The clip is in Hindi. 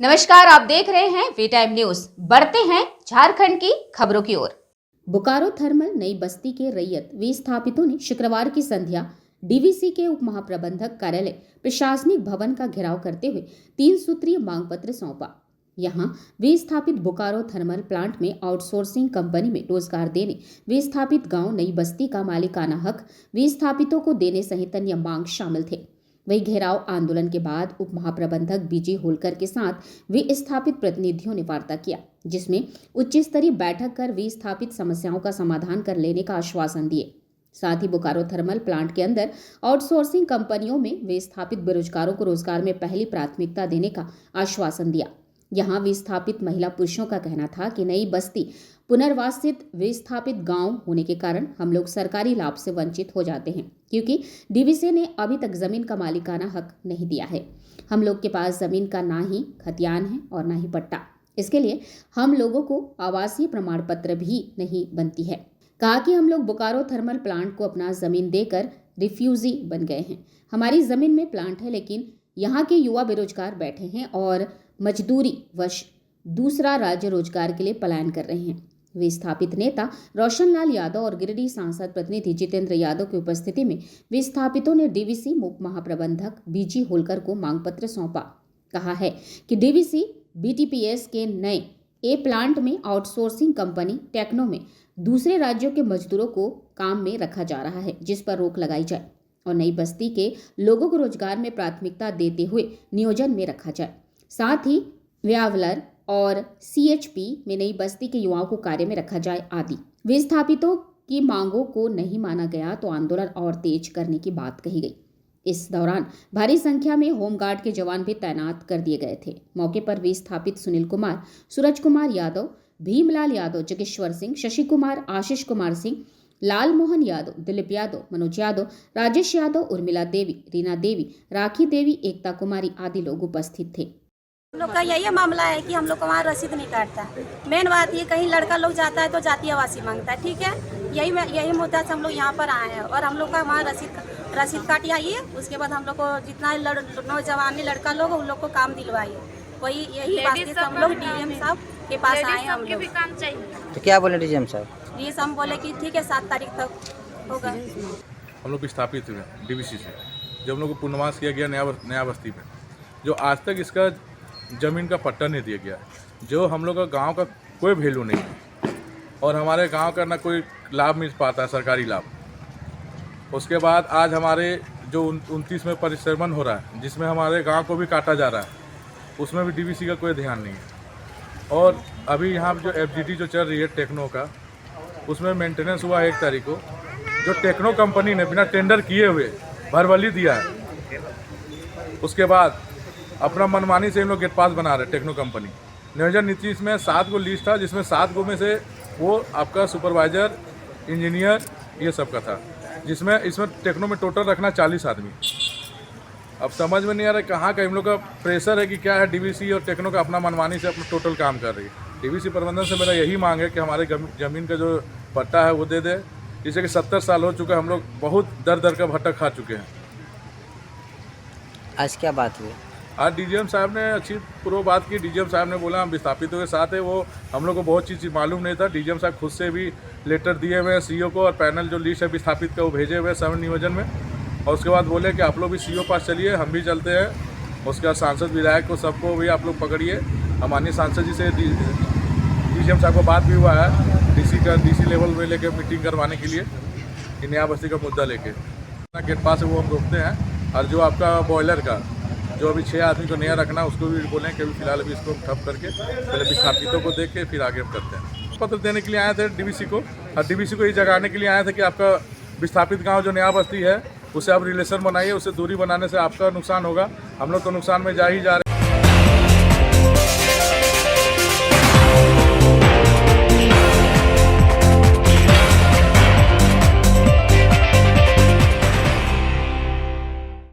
नमस्कार, आप देख रहे हैं वी टाइम न्यूज। बढ़ते हैं झारखंड की खबरों की ओर। बोकारो थर्मल नई बस्ती के रैयत विस्थापितों ने शुक्रवार की संध्या डीवीसी के उप महाप्रबंधक कार्यालय प्रशासनिक भवन का घेराव करते हुए 3 सूत्रीय मांग पत्र सौंपा। यहां विस्थापित बोकारो थर्मल प्लांट में आउटसोर्सिंग कंपनी में रोजगार देने, विस्थापित गांव नई बस्ती का मालिकाना हक विस्थापितों को देने सहित अन्य मांग शामिल थे। वही घेराव आंदोलन के बाद उप महाप्रबंधक बीजी होलकर के साथ विस्थापित प्रतिनिधियों ने वार्ता किया, जिसमें उच्च स्तरीय बैठक कर विस्थापित समस्याओं का समाधान कर लेने का आश्वासन दिए। साथ ही बोकारो थर्मल प्लांट के अंदर आउटसोर्सिंग कंपनियों में विस्थापित बेरोजगारों को रोजगार में पहली प्राथमिकता देने का आश्वासन दिया। यहाँ विस्थापित महिला पुरुषों का कहना था कि नई बस्ती पुनर्वासित विस्थापित गांव होने के कारण हम लोग सरकारी लाभ से वंचित हो जाते हैं, क्योंकि डीवीसी ने अभी तक जमीन का मालिकाना हक नहीं दिया है। हम लोग के पास जमीन का ना ही खतियान है और ना ही पट्टा। इसके लिए हम लोगों को आवासीय प्रमाण पत्र भी नहीं बनती है। कहा कि हम लोग बोकारो थर्मल प्लांट को अपना जमीन देकर रिफ्यूजी बन गए हैं। हमारी जमीन में प्लांट है, लेकिन यहाँ के युवा बेरोजगार बैठे हैं और मजदूरी वश दूसरा राज्य रोजगार के लिए पलायन कर रहे हैं। विस्थापित नेता रोशनलाल यादव और गिरिडीह सांसद प्रतिनिधि जितेंद्र यादव की उपस्थिति में विस्थापितों ने डीवीसी उप महाप्रबंधक बीजी होलकर को मांग पत्र सौंपा। कहा है कि डीवीसी बीटीपीएस के नए ए प्लांट में आउटसोर्सिंग कंपनी टेक्नो में दूसरे राज्यों के मजदूरों को काम में रखा जा रहा है, जिस पर रोक लगाई जाए और नई बस्ती के लोगों को रोजगार में प्राथमिकता देते हुए नियोजन में रखा जाए। साथ ही व्यावलर और सीएचपी में नई बस्ती के युवाओं को कार्य में रखा जाए आदि। विस्थापितों की मांगों को नहीं माना गया तो आंदोलन और तेज करने की बात कही गई। इस दौरान भारी संख्या में होमगार्ड के जवान भी तैनात कर दिए गए थे। मौके पर विस्थापित सुनील कुमार, सूरज कुमार यादव, भीमलाल यादव, जगेश्वर सिंह, शशि कुमार, आशीष कुमार सिंह, लाल मोहन यादव, दिलीप यादव, मनोज यादव, राजेश यादव, उर्मिला देवी, रीना देवी, राखी देवी, एकता कुमारी आदि लोग उपस्थित थे। हम लोग का यही मामला है कि हम लोग को वहाँ रसीद नहीं काटता। मेन बात ये, कहीं लड़का लोग जाता है तो जातीय आवासीय मांगता है, ठीक है। यही मुद्दा से हम लोग यहाँ पर आए हैं और हम लोग का वहाँ रसीद काट आइए। उसके बाद हम लोग को जितना नौजवान लड़का लोग उन लोग को काम दिलवाइए। वही यही बात से हम लोग डीएम साहब के पास आए हैं। हम लोग तो क्या बोले डीएम साहब? डीएम हम बोले कि ठीक है 7 तारीख तक होगा। हम लोग विस्थापित हुए डीवीसी से, जो हम लोग को पुनर्वास किया गया नया बस्ती में, जो आज तक इसका ज़मीन का पट्टा नहीं दिया गया, जो हम लोग का गांव का कोई वैल्यू नहीं है और हमारे गांव का ना कोई लाभ मिल पाता है, सरकारी लाभ। उसके बाद आज हमारे जो 29 में परिश्रमण हो रहा है, जिसमें हमारे गांव को भी काटा जा रहा है, उसमें भी डीवीसी का कोई ध्यान नहीं है। और अभी यहाँ जो एफजीटी जो चल रही है टेक्नो का, उसमें मेंटेनेंस हुआ 1 तारीख को, जो टेक्नो कंपनी ने बिना टेंडर किए हुए भरवली दिया है। उसके बाद अपना मनमानी से इन लोग गेट पास बना रहे टेक्नो कंपनी। नियोजन नीति इसमें 7 गो लिस्ट था, जिसमें 7 गो में से वो आपका सुपरवाइजर, इंजीनियर, ये सब का था, जिसमें इसमें टेक्नो में टोटल रखना 40 आदमी। अब समझ में नहीं आ रहा कहाँ का इन लोग का प्रेशर है कि क्या है। डीवीसी और टेक्नो का अपना मनमानी से अपना टोटल काम कर रही है। डीवीसी प्रबंधन से मेरा यही मांग है कि हमारे ज़मीन का जो पट्टा है वो दे दे, जिससे कि 70 साल हो चुका है, हम लोग बहुत दर दर का भट्टा खा चुके हैं। आज क्या बात हुई? आज डीजीएम साहब ने अच्छी पूर्व बात की। डीजीएम साहब ने बोला हम विस्थापितों के साथ है। वो हम लोग को बहुत चीज़ मालूम नहीं था। डीजीएम साहब खुद से भी लेटर दिए हुए हैं सीईओ को, और पैनल जो लिस्ट है विस्थापित का वो भेजे हुए हैं समय नियोजन में। और उसके बाद बोले कि आप लोग भी सीईओ पास चलिए, हम भी चलते हैं। उसके बाद सांसद विधायक को सबको भी आप लोग पकड़िए। माननीय सांसद जी से डीजीएम साहब को बात भी हुआ है, डीसी लेवल में लेकर मीटिंग करवाने के लिए कि नया बस्ती का मुद्दा लेके गेट पास है वो हम रोकते हैं। और जो आपका बॉयलर का जो अभी 6 आदमी को नया रखना, उसको भी बोलें कि अभी फिलहाल अभी इसको ठप करके पहले विस्थापितों को देख के फिर आगे करते हैं। पत्र देने के लिए आए थे डीवीसी को, और डीवीसी को ये जगाने के लिए आए थे कि आपका विस्थापित गांव जो नया बस्ती है उससे आप रिलेशन बनाइए, उससे दूरी बनाने से आपका नुकसान होगा, हम लोग तो नुकसान में जा ही जा रहे हैं।